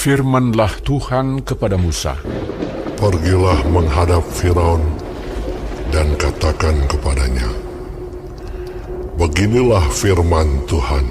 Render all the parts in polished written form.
Berfirmanlah Tuhan kepada Musa, Pergilah menghadap Firaun dan katakan kepadanya, Beginilah firman Tuhan,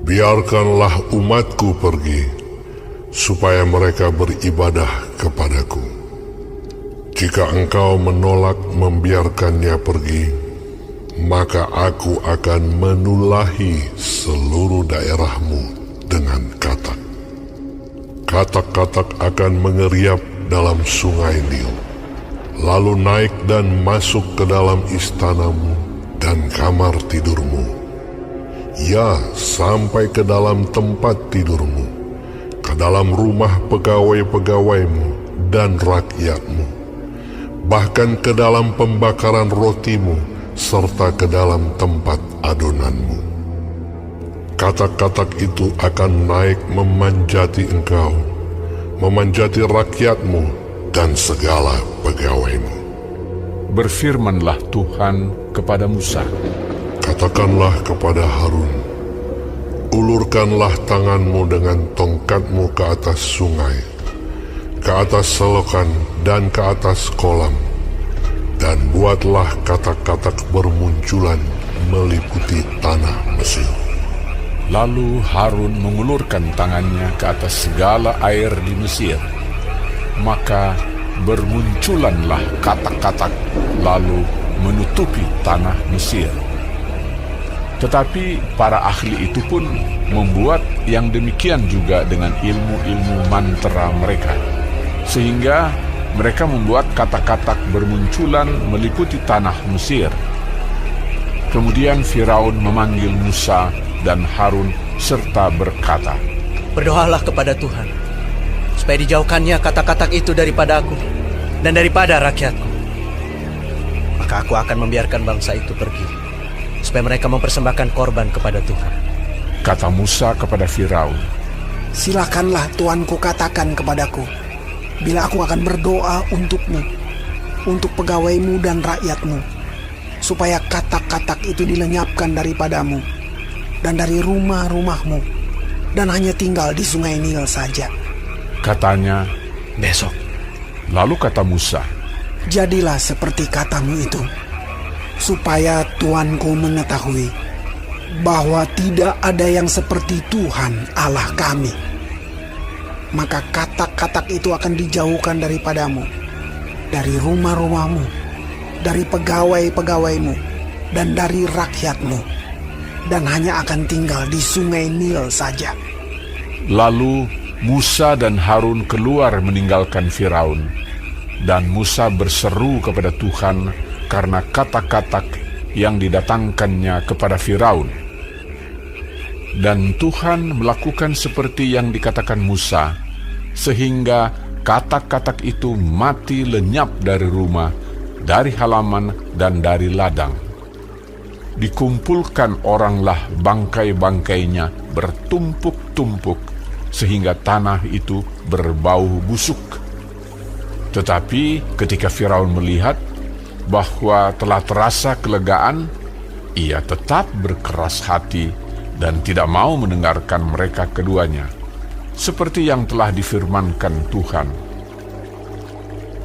biarkanlah umatku pergi, supaya mereka beribadah kepadaku. Jika engkau menolak membiarkannya pergi, maka aku akan menulahi seluruh daerahmu dengan katak. Katak-katak akan mengeriap dalam sungai Nil, lalu naik dan masuk ke dalam istanamu dan kamar tidurmu, ya sampai ke dalam tempat tidurmu, ke dalam rumah pegawai-pegawaimu dan rakyatmu, bahkan ke dalam pembakaran rotimu, serta ke dalam tempat adonanmu. Katak-katak itu akan naik memanjati engkau, memanjati rakyatmu dan segala pegawaimu. berfirmanlah Tuhan kepada Musa, Katakanlah kepada Harun, ulurkanlah tanganmu dengan tongkatmu ke atas sungai, ke atas selokan dan ke atas kolam, dan buatlah katak-katak bermunculan meliputi tanah Mesir. Lalu Harun mengulurkan tangannya ke atas segala air di Mesir. Maka bermunculanlah katak-katak, lalu menutupi tanah Mesir. Tetapi para ahli itu pun membuat yang demikian juga dengan ilmu-ilmu mantra mereka, sehingga mereka membuat katak-katak bermunculan meliputi tanah Mesir. Kemudian Firaun memanggil Musa dan Harun serta berkata, Berdoalah kepada Tuhan, supaya dijauhkannya katak-katak itu daripada aku dan daripada rakyatku. Maka aku akan membiarkan bangsa itu pergi, supaya mereka mempersembahkan korban kepada Tuhan. Kata Musa kepada Firaun, Silakanlah tuanku katakan kepadaku, bila aku akan berdoa untukmu, untuk pegawaimu dan rakyatmu, supaya katak-katak itu dilenyapkan daripadamu dan dari rumah-rumahmu, dan hanya tinggal di sungai Nil saja. Katanya, Besok. lalu kata Musa, Jadilah seperti katamu itu, supaya tuanku mengetahui bahwa tidak ada yang seperti Tuhan Allah kami. Maka katak-katak itu akan dijauhkan daripadamu, dari rumah-rumahmu, dari pegawai-pegawaimu, dan dari rakyatmu, dan hanya akan tinggal di sungai Nil saja. Lalu Musa dan Harun keluar meninggalkan Firaun, dan Musa berseru kepada Tuhan karena katak-katak yang didatangkannya kepada Firaun. Dan Tuhan melakukan seperti yang dikatakan Musa, sehingga katak-katak itu mati lenyap dari rumah, dari halaman, dan dari ladang. Dikumpulkan oranglah bangkai-bangkainya bertumpuk-tumpuk, sehingga tanah itu berbau busuk. Tetapi ketika Firaun melihat bahwa telah terasa kelegaan, ia tetap berkeras hati dan tidak mau mendengarkan mereka keduanya, seperti yang telah difirmankan Tuhan.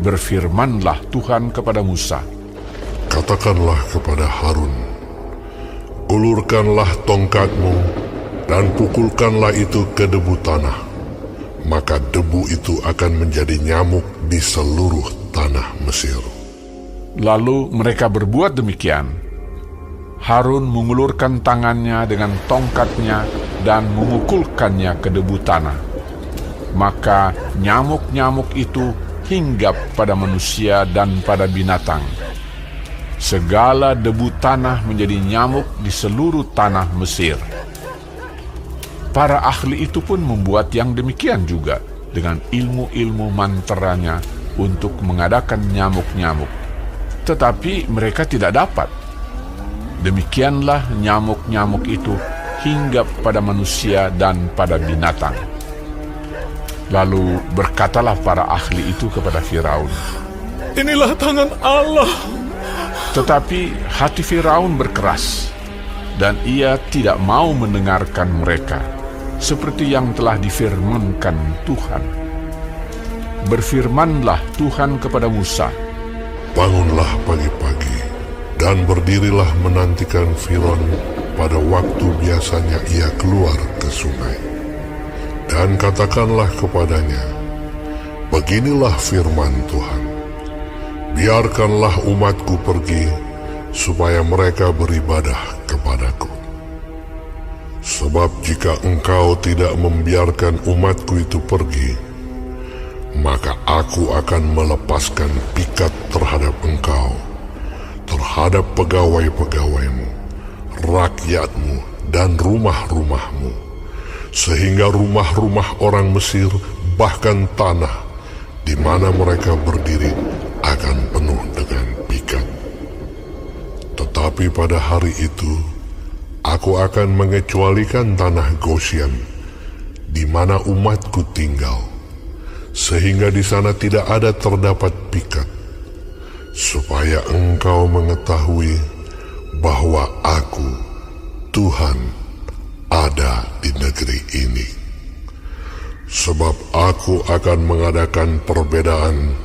Berfirmanlah Tuhan kepada Musa, Katakanlah kepada Harun, ulurkanlah tongkatmu dan pukulkanlah itu ke debu tanah, maka debu itu akan menjadi nyamuk di seluruh tanah Mesir. Lalu mereka berbuat demikian. Harun mengulurkan tangannya dengan tongkatnya dan memukulkannya ke debu tanah. Maka nyamuk-nyamuk itu hinggap pada manusia dan pada binatang. Segala debu tanah menjadi nyamuk di seluruh tanah Mesir. Para ahli itu pun membuat yang demikian juga dengan ilmu-ilmu mantranya untuk mengadakan nyamuk-nyamuk. Tetapi mereka tidak dapat. Demikianlah nyamuk-nyamuk itu hinggap pada manusia dan pada binatang. Lalu berkatalah para ahli itu kepada Firaun, Inilah tangan Allah. Tetapi hati Firaun berkeras, dan ia tidak mau mendengarkan mereka. seperti yang telah difirmankan Tuhan. Berfirmanlah Tuhan kepada Musa, Bangunlah pagi-pagi dan berdirilah menantikan Firaun pada waktu biasanya ia keluar ke sungai. Dan katakanlah kepadanya, Beginilah firman Tuhan, biarkanlah umatku pergi, supaya mereka beribadah kepadaku. Sebab jika engkau tidak membiarkan umatku itu pergi, maka aku akan melepaskan pikat terhadap engkau, terhadap pegawai-pegawaimu, rakyatmu, dan rumah-rumahmu, sehingga rumah-rumah orang Mesir, bahkan tanah di mana mereka berdiri, akan penuh dengan pikat. Tetapi pada hari itu, aku akan mengecualikan tanah Gosyen, di mana umatku tinggal, sehingga di sana tidak ada terdapat pikat, supaya engkau mengetahui bahwa aku, Tuhan, ada di negeri ini. Sebab aku akan mengadakan perbedaan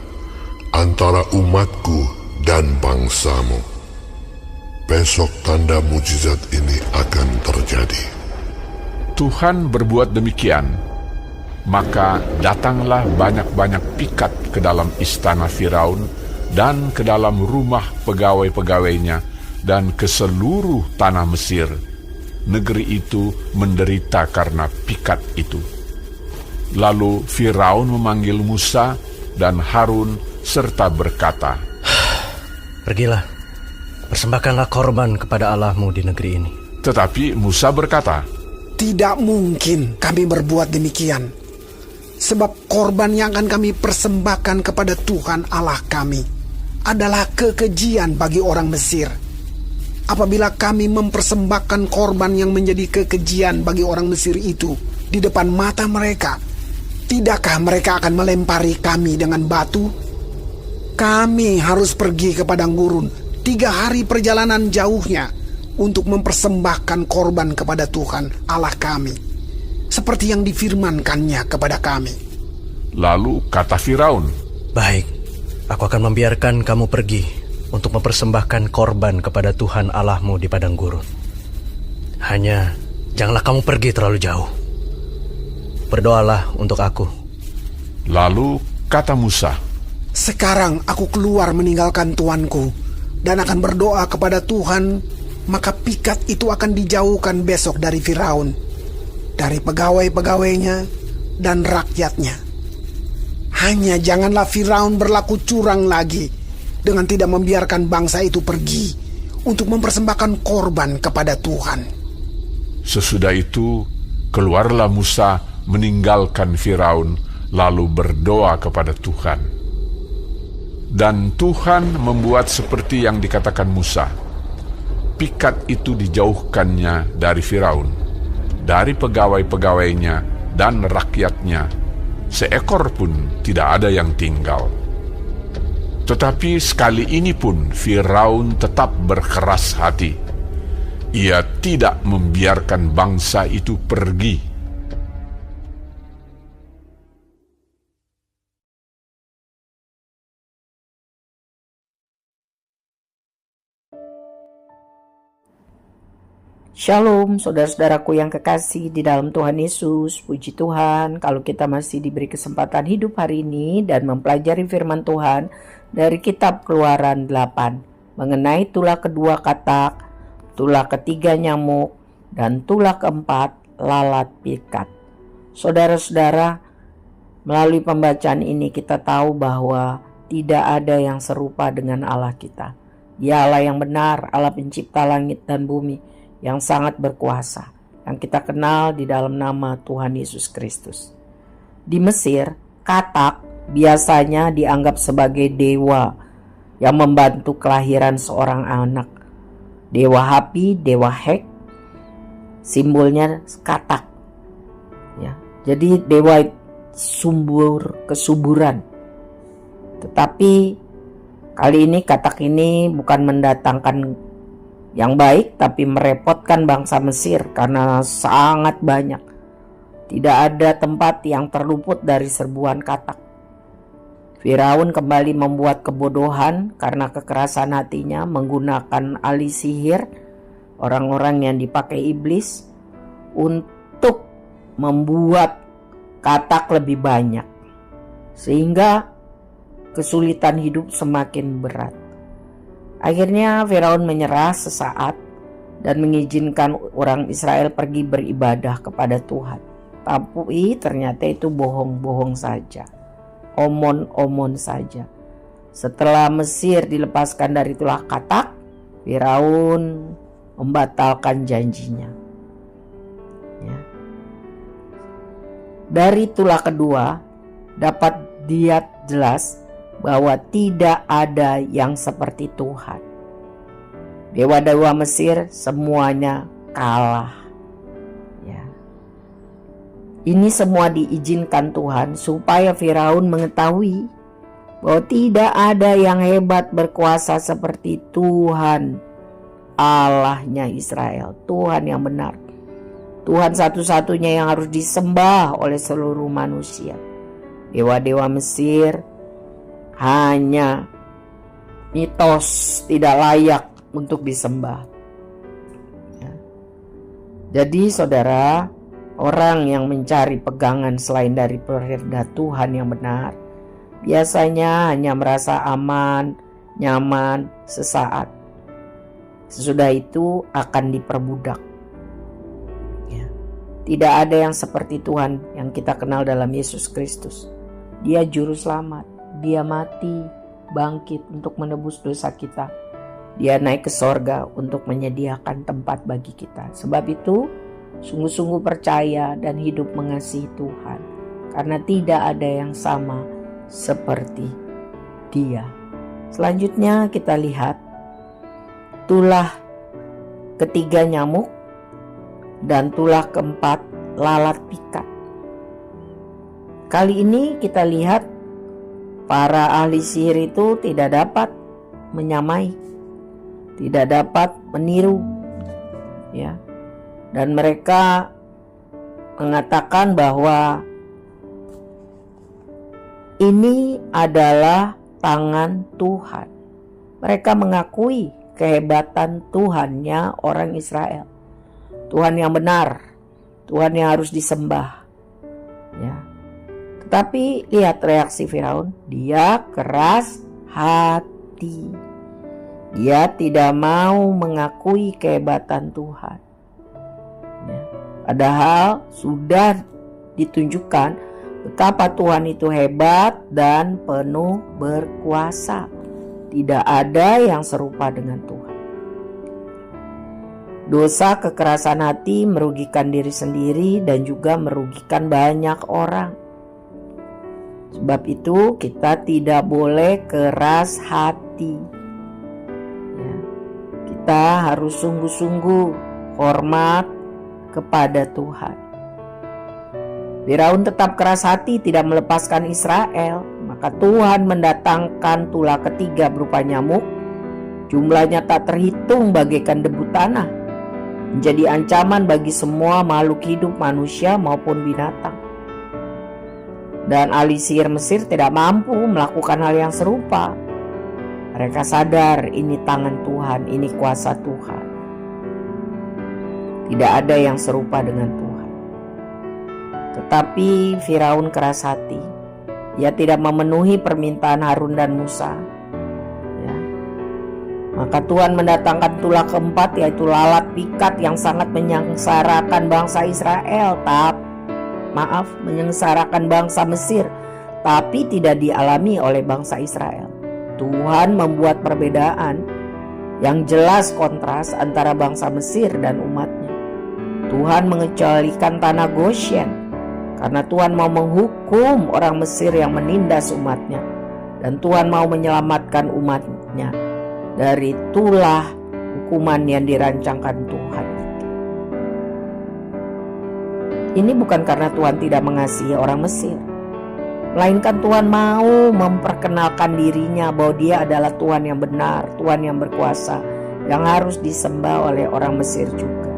antara umatku dan bangsamu. Besok tanda mujizat ini akan terjadi. Tuhan berbuat demikian, maka datanglah banyak-banyak pikat ke dalam istana Firaun dan ke dalam rumah pegawai-pegawainya dan ke seluruh tanah Mesir. Negeri itu menderita karena pikat itu. Lalu Firaun memanggil Musa dan Harun serta berkata, Pergilah, persembahkanlah korban kepada Allahmu di negeri ini. Tetapi Musa berkata, Tidak mungkin kami berbuat demikian, sebab korban yang akan kami persembahkan kepada Tuhan Allah kami adalah kekejian bagi orang Mesir. Apabila kami mempersembahkan korban yang menjadi kekejian bagi orang Mesir itu di depan mata mereka, tidakkah mereka akan melempari kami dengan batu? Kami harus pergi ke padang gurun 3 hari perjalanan jauhnya untuk mempersembahkan korban kepada Tuhan Allah kami, seperti yang difirmankannya kepada kami. Lalu kata Firaun, Baik, aku akan membiarkan kamu pergi untuk mempersembahkan korban kepada Tuhan Allahmu di padang gurun. Hanya janganlah kamu pergi terlalu jauh. Berdoalah untuk aku. Lalu kata Musa, Sekarang aku keluar meninggalkan tuanku dan akan berdoa kepada Tuhan, maka pikat itu akan dijauhkan besok dari Firaun, dari pegawai-pegawainya dan rakyatnya. Hanya janganlah Firaun berlaku curang lagi dengan tidak membiarkan bangsa itu pergi untuk mempersembahkan korban kepada Tuhan. Sesudah itu keluarlah Musa meninggalkan Firaun, lalu berdoa kepada Tuhan. Dan Tuhan membuat seperti yang dikatakan Musa. Pikat itu dijauhkannya dari Firaun, dari pegawai-pegawainya dan rakyatnya. Seekor pun tidak ada yang tinggal. Tetapi sekali ini pun Firaun tetap berkeras hati. Ia tidak membiarkan bangsa itu pergi. Shalom saudara-saudaraku yang kekasih di dalam Tuhan Yesus. Puji Tuhan kalau kita masih diberi kesempatan hidup hari ini dan mempelajari firman Tuhan dari kitab Keluaran 8 mengenai tulah kedua katak, tulah ketiga nyamuk, dan tulah keempat lalat pikat. Saudara-saudara, melalui pembacaan ini kita tahu bahwa tidak ada yang serupa dengan Allah kita. Dia Allah yang benar, Allah pencipta langit dan bumi, yang sangat berkuasa, yang kita kenal di dalam nama Tuhan Yesus Kristus. Di Mesir, katak biasanya dianggap sebagai dewa yang membantu kelahiran seorang anak. Dewa Hapi, dewa Hek, simbolnya katak. Ya, jadi dewa sumber kesuburan. Tetapi kali ini katak ini bukan mendatangkan yang baik, tapi merepotkan bangsa Mesir karena sangat banyak. Tidak ada tempat yang terluput dari serbuan katak. Firaun kembali membuat kebodohan karena kekerasan hatinya, menggunakan ahli sihir, orang-orang yang dipakai iblis, untuk membuat katak lebih banyak, sehingga kesulitan hidup semakin berat. Akhirnya Firaun menyerah sesaat dan mengizinkan orang Israel pergi beribadah kepada Tuhan. Tapi ternyata itu bohong-bohong saja, omon-omon saja. Setelah Mesir dilepaskan dari tulah katak, Firaun membatalkan janjinya. Ya. Dari tulah kedua dapat dilihat jelas bahwa tidak ada yang seperti Tuhan. Dewa-dewa Mesir semuanya kalah. Ya. Ini semua diizinkan Tuhan supaya Firaun mengetahui bahwa tidak ada yang hebat berkuasa seperti Tuhan, Allahnya Israel, Tuhan yang benar, Tuhan satu-satunya yang harus disembah oleh seluruh manusia. Dewa-dewa Mesir hanya mitos, tidak layak untuk disembah. Ya. Jadi saudara, orang yang mencari pegangan selain dari perintah Tuhan yang benar biasanya hanya merasa aman, nyaman sesaat. Sesudah itu akan diperbudak. Ya. Tidak ada yang seperti Tuhan yang kita kenal dalam Yesus Kristus. Dia juru selamat, dia mati, bangkit untuk menebus dosa kita. Dia naik ke sorga untuk menyediakan tempat bagi kita. Sebab itu sungguh-sungguh percaya dan hidup mengasihi Tuhan, karena tidak ada yang sama seperti Dia. Selanjutnya kita lihat tulah ketiga nyamuk dan tulah keempat lalat pikat. Kali ini kita lihat para ahli sihir itu tidak dapat menyamai, tidak dapat meniru, ya. Dan mereka mengatakan bahwa ini adalah tangan Tuhan. Mereka mengakui kehebatan Tuhannya orang Israel, Tuhan yang benar, Tuhan yang harus disembah, ya. Tetapi lihat reaksi Firaun, dia keras hati. Dia tidak mau mengakui kehebatan Tuhan. Ya. Padahal sudah ditunjukkan betapa Tuhan itu hebat dan penuh berkuasa. Tidak ada yang serupa dengan Tuhan. Dosa kekerasan hati merugikan diri sendiri dan juga merugikan banyak orang. Sebab itu kita tidak boleh keras hati. Ya. Kita harus sungguh-sungguh hormat kepada Tuhan. Firaun tetap keras hati tidak melepaskan Israel. Maka Tuhan mendatangkan tulah ketiga berupa nyamuk. Jumlahnya tak terhitung bagaikan debu tanah. Menjadi ancaman bagi semua makhluk hidup, manusia maupun binatang. Dan ahli sihir Mesir tidak mampu melakukan hal yang serupa. Mereka sadar ini tangan Tuhan, ini kuasa Tuhan. Tidak ada yang serupa dengan Tuhan. Tetapi Firaun keras hati. Dia tidak memenuhi permintaan Harun dan Musa. Ya. Maka Tuhan mendatangkan tulah keempat, yaitu lalat pikat yang sangat menyengsarakan bangsa Israel. Menyengsarakan bangsa Mesir, tapi tidak dialami oleh bangsa Israel. Tuhan membuat perbedaan yang jelas kontras antara bangsa Mesir dan umatnya. Tuhan mengecualikan tanah Goshen karena Tuhan mau menghukum orang Mesir yang menindas umatnya, dan Tuhan mau menyelamatkan umatnya dari tulah hukuman yang dirancangkan Tuhan. Ini bukan karena Tuhan tidak mengasihi orang Mesir, melainkan Tuhan mau memperkenalkan dirinya bahwa Dia adalah Tuhan yang benar, Tuhan yang berkuasa, yang harus disembah oleh orang Mesir juga.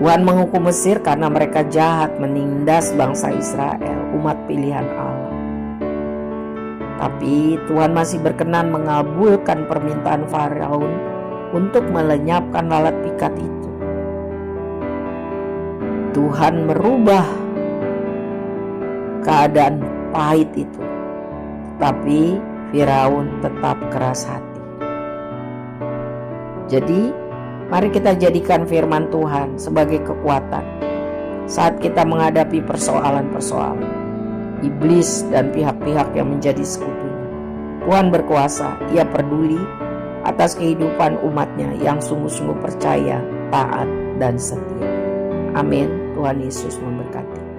Tuhan menghukum Mesir karena mereka jahat menindas bangsa Israel, umat pilihan Allah. Tapi Tuhan masih berkenan mengabulkan permintaan Firaun untuk melenyapkan lalat pikat itu. Tuhan merubah keadaan pahit itu, tapi Firaun tetap keras hati. Jadi, mari kita jadikan firman Tuhan sebagai kekuatan saat kita menghadapi persoalan-persoalan iblis dan pihak-pihak yang menjadi sekutunya. Tuhan berkuasa, Ia peduli atas kehidupan umatnya yang sungguh-sungguh percaya, taat, dan setia. Amin. Tuhan Yesus memberkati.